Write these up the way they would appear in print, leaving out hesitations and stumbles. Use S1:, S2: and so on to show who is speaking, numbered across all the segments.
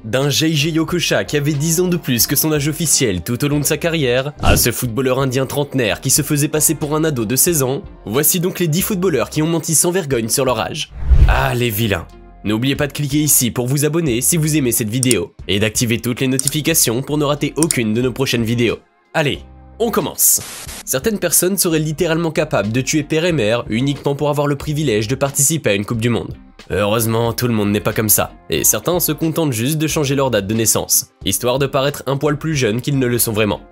S1: D'un J.J. Okocha qui avait 10 ans de plus que son âge officiel tout au long de sa carrière, à ce footballeur indien trentenaire qui se faisait passer pour un ado de 16 ans, voici donc les 10 footballeurs qui ont menti sans vergogne sur leur âge. Ah les vilains! N'oubliez pas de cliquer ici pour vous abonner si vous aimez cette vidéo, et d'activer toutes les notifications pour ne rater aucune de nos prochaines vidéos. Allez, on commence! Certaines personnes seraient littéralement capables de tuer père et mère uniquement pour avoir le privilège de participer à une Coupe du Monde. Heureusement, tout le monde n'est pas comme ça, et certains se contentent juste de changer leur date de naissance, histoire de paraître un poil plus jeunes qu'ils ne le sont vraiment.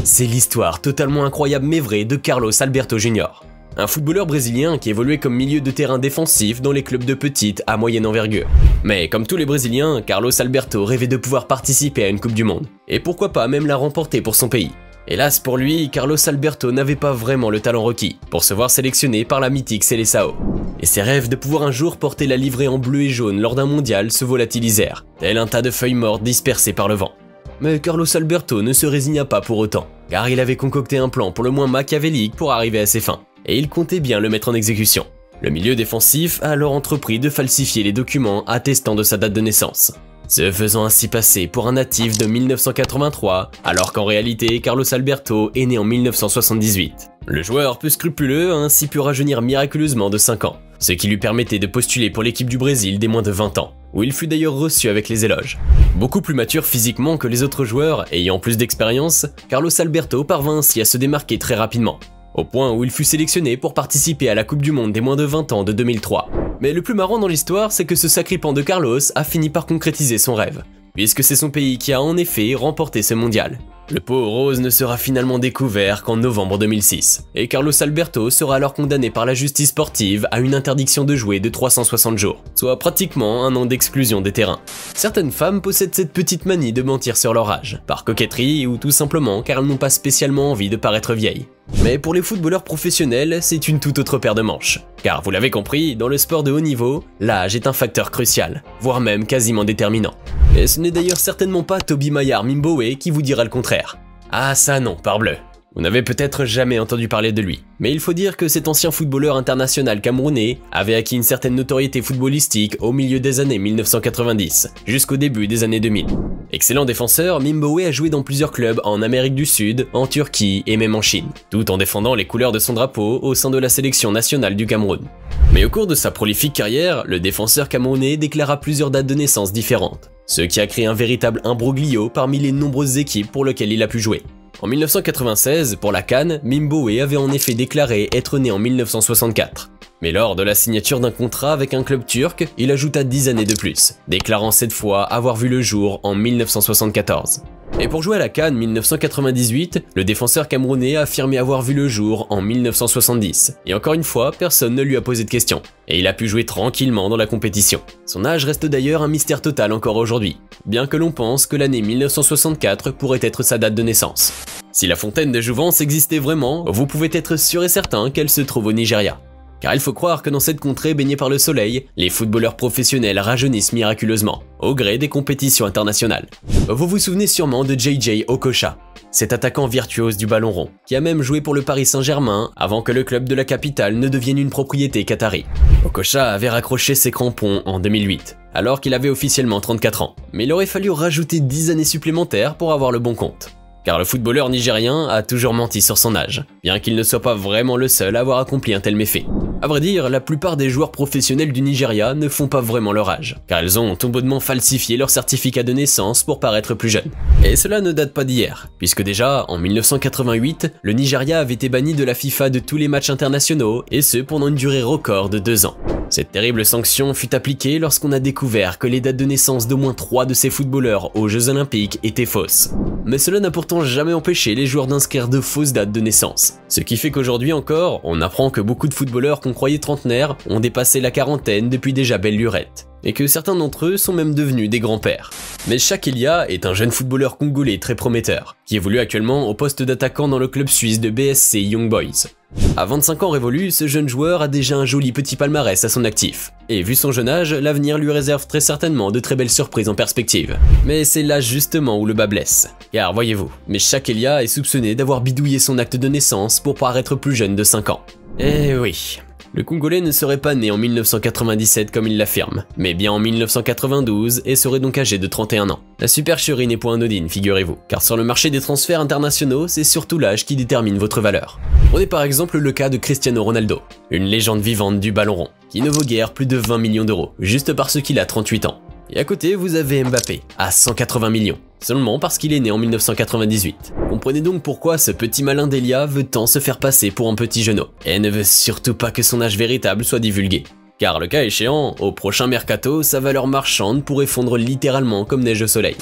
S1: C'est l'histoire totalement incroyable mais vraie de Carlos Alberto Jr. Un footballeur brésilien qui évoluait comme milieu de terrain défensif dans les clubs de petite à moyenne envergure. Mais comme tous les Brésiliens, Carlos Alberto rêvait de pouvoir participer à une Coupe du Monde, et pourquoi pas même la remporter pour son pays. Hélas pour lui, Carlos Alberto n'avait pas vraiment le talent requis pour se voir sélectionné par la mythique Seleção. Et ses rêves de pouvoir un jour porter la livrée en bleu et jaune lors d'un mondial se volatilisèrent, tel un tas de feuilles mortes dispersées par le vent. Mais Carlos Alberto ne se résigna pas pour autant, car il avait concocté un plan pour le moins machiavélique pour arriver à ses fins, et il comptait bien le mettre en exécution. Le milieu défensif a alors entrepris de falsifier les documents attestant de sa date de naissance, se faisant ainsi passer pour un natif de 1983, alors qu'en réalité Carlos Alberto est né en 1978. Le joueur peu scrupuleux a ainsi pu rajeunir miraculeusement de 5 ans, ce qui lui permettait de postuler pour l'équipe du Brésil des moins de 20 ans, où il fut d'ailleurs reçu avec les éloges. Beaucoup plus mature physiquement que les autres joueurs, ayant plus d'expérience, Carlos Alberto parvint ainsi à se démarquer très rapidement, au point où il fut sélectionné pour participer à la Coupe du Monde des moins de 20 ans de 2003. Mais le plus marrant dans l'histoire, c'est que ce sacripant de Carlos a fini par concrétiser son rêve, puisque c'est son pays qui a en effet remporté ce mondial. Le pot rose ne sera finalement découvert qu'en novembre 2006, et Carlos Alberto sera alors condamné par la justice sportive à une interdiction de jouer de 360 jours, soit pratiquement un an d'exclusion des terrains. Certaines femmes possèdent cette petite manie de mentir sur leur âge, par coquetterie ou tout simplement car elles n'ont pas spécialement envie de paraître vieilles. Mais pour les footballeurs professionnels, c'est une toute autre paire de manches. Car vous l'avez compris, dans le sport de haut niveau, l'âge est un facteur crucial, voire même quasiment déterminant. Et ce n'est d'ailleurs certainement pas Toby Maillard Mimboé qui vous dira le contraire. Ah ça non, parbleu. Vous n'avez peut-être jamais entendu parler de lui, mais il faut dire que cet ancien footballeur international camerounais avait acquis une certaine notoriété footballistique au milieu des années 1990, jusqu'au début des années 2000. Excellent défenseur, Mimboé a joué dans plusieurs clubs en Amérique du Sud, en Turquie et même en Chine, tout en défendant les couleurs de son drapeau au sein de la sélection nationale du Cameroun. Mais au cours de sa prolifique carrière, le défenseur camerounais déclara plusieurs dates de naissance différentes, ce qui a créé un véritable imbroglio parmi les nombreuses équipes pour lesquelles il a pu jouer. En 1996, pour la CAN, Mimboé avait en effet déclaré être né en 1964. Mais lors de la signature d'un contrat avec un club turc, il ajouta 10 années de plus, déclarant cette fois avoir vu le jour en 1974. Et pour jouer à la CAN 1998, le défenseur camerounais a affirmé avoir vu le jour en 1970, et encore une fois, personne ne lui a posé de questions, et il a pu jouer tranquillement dans la compétition. Son âge reste d'ailleurs un mystère total encore aujourd'hui, bien que l'on pense que l'année 1964 pourrait être sa date de naissance. Si la fontaine de jouvence existait vraiment, vous pouvez être sûr et certain qu'elle se trouve au Nigeria. Car il faut croire que dans cette contrée baignée par le soleil, les footballeurs professionnels rajeunissent miraculeusement, au gré des compétitions internationales. Vous vous souvenez sûrement de J.J. Okocha, cet attaquant virtuose du ballon rond, qui a même joué pour le Paris Saint-Germain avant que le club de la capitale ne devienne une propriété qatari. Okocha avait raccroché ses crampons en 2008, alors qu'il avait officiellement 34 ans, mais il aurait fallu rajouter 10 années supplémentaires pour avoir le bon compte. Car le footballeur nigérien a toujours menti sur son âge, bien qu'il ne soit pas vraiment le seul à avoir accompli un tel méfait. À vrai dire, la plupart des joueurs professionnels du Nigeria ne font pas vraiment leur âge, car ils ont tout bonnement falsifié leur certificat de naissance pour paraître plus jeunes. Et cela ne date pas d'hier, puisque déjà, en 1988, le Nigeria avait été banni de la FIFA de tous les matchs internationaux, et ce pendant une durée record de 2 ans. Cette terrible sanction fut appliquée lorsqu'on a découvert que les dates de naissance d'au moins 3 de ces footballeurs aux Jeux Olympiques étaient fausses. Mais cela n'a pourtant jamais empêché les joueurs d'inscrire de fausses dates de naissance. Ce qui fait qu'aujourd'hui encore, on apprend que beaucoup de footballeurs qu'on croyait trentenaires ont dépassé la quarantaine depuis déjà belle lurette, et que certains d'entre eux sont même devenus des grands-pères. Mais Shaq Elia est un jeune footballeur congolais très prometteur, qui évolue actuellement au poste d'attaquant dans le club suisse de BSC Young Boys. À 25 ans révolus, ce jeune joueur a déjà un joli petit palmarès à son actif, et vu son jeune âge, l'avenir lui réserve très certainement de très belles surprises en perspective. Mais c'est là justement où le bas blesse, car voyez-vous, mais Shaq Elia est soupçonné d'avoir bidouillé son acte de naissance pour paraître plus jeune de 5 ans. Eh oui, Le Congolais ne serait pas né en 1997 comme il l'affirme, mais bien en 1992 et serait donc âgé de 31 ans. La supercherie n'est point anodine, figurez-vous, car sur le marché des transferts internationaux, c'est surtout l'âge qui détermine votre valeur. Prenez par exemple le cas de Cristiano Ronaldo, une légende vivante du ballon rond, qui ne vaut guère plus de 20 millions d'euros, juste parce qu'il a 38 ans. Et à côté, vous avez Mbappé, à 180 millions, seulement parce qu'il est né en 1998. Comprenez donc pourquoi ce petit malin d'Elia veut tant se faire passer pour un petit genou, et ne veut surtout pas que son âge véritable soit divulgué. Car le cas échéant, au prochain mercato, sa valeur marchande pourrait fondre littéralement comme neige au soleil.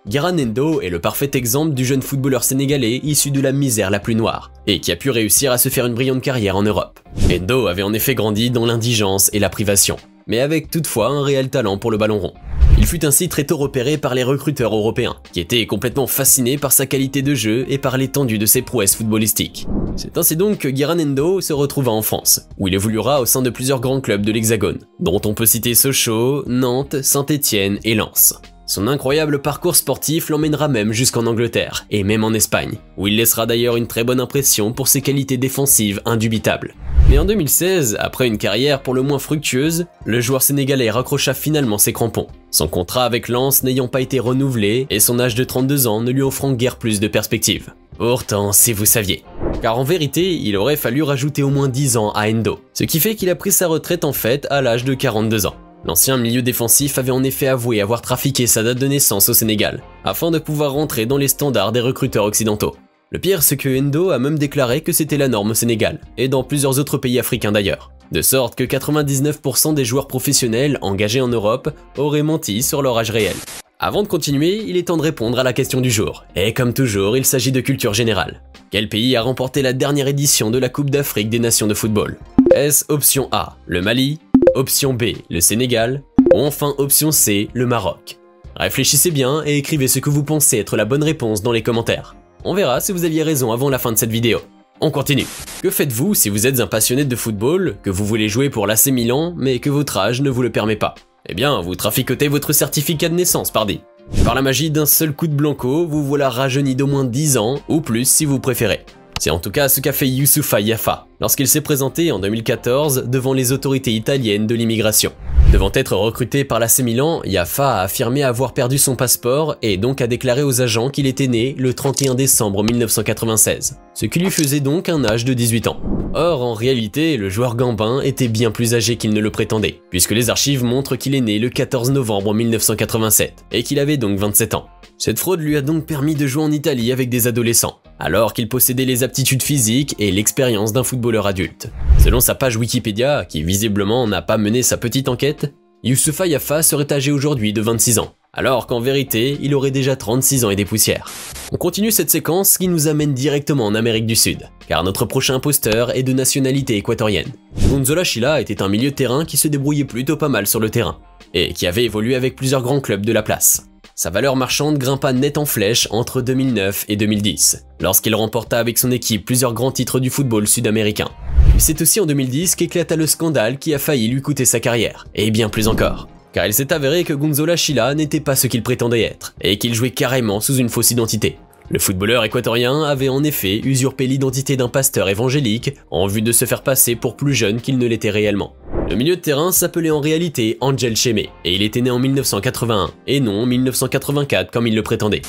S1: Guirassy Endo est le parfait exemple du jeune footballeur sénégalais issu de la misère la plus noire, et qui a pu réussir à se faire une brillante carrière en Europe. Endo avait en effet grandi dans l'indigence et la privation, mais avec toutefois un réel talent pour le ballon rond. Il fut ainsi très tôt repéré par les recruteurs européens, qui étaient complètement fascinés par sa qualité de jeu et par l'étendue de ses prouesses footballistiques. C'est ainsi donc que Guirassy Endo se retrouva en France, où il évoluera au sein de plusieurs grands clubs de l'Hexagone, dont on peut citer Sochaux, Nantes, Saint-Étienne et Lens. Son incroyable parcours sportif l'emmènera même jusqu'en Angleterre, et même en Espagne, où il laissera d'ailleurs une très bonne impression pour ses qualités défensives indubitables. Mais en 2016, après une carrière pour le moins fructueuse, le joueur sénégalais raccrocha finalement ses crampons, son contrat avec Lens n'ayant pas été renouvelé et son âge de 32 ans ne lui offrant guère plus de perspectives. Pourtant, si vous saviez. Car en vérité, il aurait fallu rajouter au moins 10 ans à Endo, ce qui fait qu'il a pris sa retraite en fait à l'âge de 42 ans. L'ancien milieu défensif avait en effet avoué avoir trafiqué sa date de naissance au Sénégal, afin de pouvoir rentrer dans les standards des recruteurs occidentaux. Le pire, c'est que Endo a même déclaré que c'était la norme au Sénégal, et dans plusieurs autres pays africains d'ailleurs. De sorte que 99% des joueurs professionnels engagés en Europe auraient menti sur leur âge réel. Avant de continuer, il est temps de répondre à la question du jour. Et comme toujours, il s'agit de culture générale. Quel pays a remporté la dernière édition de la Coupe d'Afrique des Nations de football? Est-ce option A, le Mali? Option B, le Sénégal? Ou enfin option C, le Maroc? Réfléchissez bien et écrivez ce que vous pensez être la bonne réponse dans les commentaires. On verra si vous aviez raison avant la fin de cette vidéo. On continue. Que faites-vous si vous êtes un passionné de football, que vous voulez jouer pour l'AC Milan, mais que votre âge ne vous le permet pas? Eh bien, vous traficotez votre certificat de naissance, pardi. Par la magie d'un seul coup de blanco, vous voilà rajeuni d'au moins 10 ans, ou plus si vous préférez. C'est en tout cas ce qu'a fait Youssoupha Yafa, lorsqu'il s'est présenté en 2014 devant les autorités italiennes de l'immigration. Devant être recruté par l'AC Milan, Yafa a affirmé avoir perdu son passeport et donc a déclaré aux agents qu'il était né le 31 décembre 1996, ce qui lui faisait donc un âge de 18 ans. Or, en réalité, le joueur gambin était bien plus âgé qu'il ne le prétendait, puisque les archives montrent qu'il est né le 14 novembre 1987, et qu'il avait donc 27 ans. Cette fraude lui a donc permis de jouer en Italie avec des adolescents, alors qu'il possédait les aptitudes physiques et l'expérience d'un footballeur adulte. Selon sa page Wikipédia, qui visiblement n'a pas mené sa petite enquête, Youssoupha Yafa serait âgé aujourd'hui de 26 ans, alors qu'en vérité, il aurait déjà 36 ans et des poussières. On continue cette séquence qui nous amène directement en Amérique du Sud, car notre prochain imposteur est de nationalité équatorienne. Gonzalo Achila était un milieu de terrain qui se débrouillait plutôt pas mal sur le terrain, et qui avait évolué avec plusieurs grands clubs de la place. Sa valeur marchande grimpa net en flèche entre 2009 et 2010, lorsqu'il remporta avec son équipe plusieurs grands titres du football sud-américain. C'est aussi en 2010 qu'éclata le scandale qui a failli lui coûter sa carrière, et bien plus encore. Car il s'est avéré que Gonzalo Achila n'était pas ce qu'il prétendait être, et qu'il jouait carrément sous une fausse identité. Le footballeur équatorien avait en effet usurpé l'identité d'un pasteur évangélique en vue de se faire passer pour plus jeune qu'il ne l'était réellement. Le milieu de terrain s'appelait en réalité Angel Chemé, et il était né en 1981, et non en 1984 comme il le prétendait.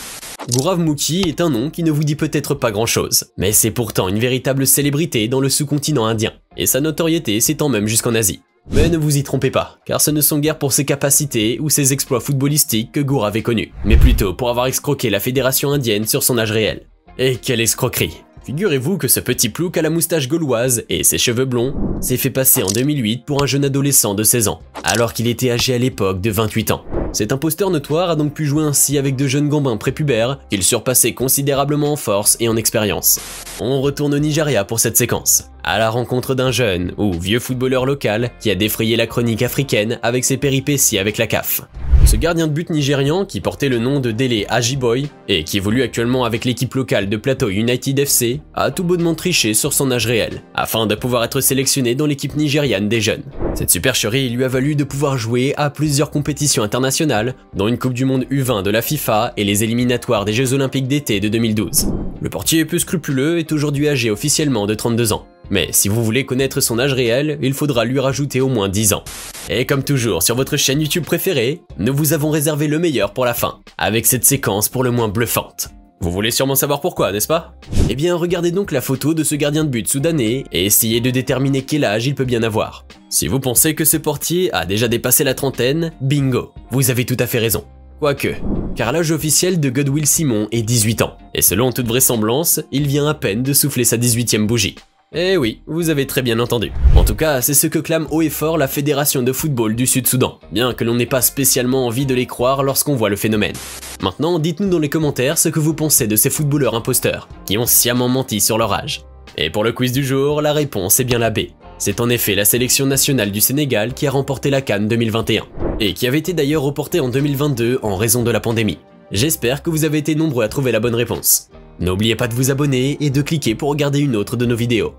S1: Gourav Mukhi est un nom qui ne vous dit peut-être pas grand-chose, mais c'est pourtant une véritable célébrité dans le sous-continent indien, et sa notoriété s'étend même jusqu'en Asie. Mais ne vous y trompez pas, car ce ne sont guère pour ses capacités ou ses exploits footballistiques que Gourav est connu, mais plutôt pour avoir escroqué la fédération indienne sur son âge réel. Et quelle escroquerie! Figurez-vous que ce petit plouc à la moustache gauloise et ses cheveux blonds s'est fait passer en 2008 pour un jeune adolescent de 16 ans, alors qu'il était âgé à l'époque de 28 ans. Cet imposteur notoire a donc pu jouer ainsi avec de jeunes gambins prépubères qu'il surpassait considérablement en force et en expérience. On retourne au Nigeria pour cette séquence, à la rencontre d'un jeune ou vieux footballeur local qui a défrayé la chronique africaine avec ses péripéties avec la CAF. Ce gardien de but nigérian, qui portait le nom de Dele Ajiboye et qui évolue actuellement avec l'équipe locale de Plateau United FC, a tout bonnement triché sur son âge réel, afin de pouvoir être sélectionné dans l'équipe nigériane des jeunes. Cette supercherie lui a valu de pouvoir jouer à plusieurs compétitions internationales, dont une Coupe du Monde U20 de la FIFA et les éliminatoires des Jeux Olympiques d'été de 2012. Le portier peu scrupuleux est aujourd'hui âgé officiellement de 32 ans. Mais si vous voulez connaître son âge réel, il faudra lui rajouter au moins 10 ans. Et comme toujours sur votre chaîne YouTube préférée, nous vous avons réservé le meilleur pour la fin, avec cette séquence pour le moins bluffante. Vous voulez sûrement savoir pourquoi, n'est-ce pas? Eh bien, regardez donc la photo de ce gardien de but soudanais et essayez de déterminer quel âge il peut bien avoir. Si vous pensez que ce portier a déjà dépassé la trentaine, bingo, vous avez tout à fait raison. Quoique, car l'âge officiel de Godwill Simon est 18 ans, et selon toute vraisemblance, il vient à peine de souffler sa 18e bougie. Eh oui, vous avez très bien entendu. En tout cas, c'est ce que clame haut et fort la Fédération de football du Sud-Soudan, bien que l'on n'ait pas spécialement envie de les croire lorsqu'on voit le phénomène. Maintenant, dites-nous dans les commentaires ce que vous pensez de ces footballeurs imposteurs, qui ont sciemment menti sur leur âge. Et pour le quiz du jour, la réponse est bien la B. C'est en effet la sélection nationale du Sénégal qui a remporté la CAN 2021, et qui avait été d'ailleurs reportée en 2022 en raison de la pandémie. J'espère que vous avez été nombreux à trouver la bonne réponse. N'oubliez pas de vous abonner et de cliquer pour regarder une autre de nos vidéos.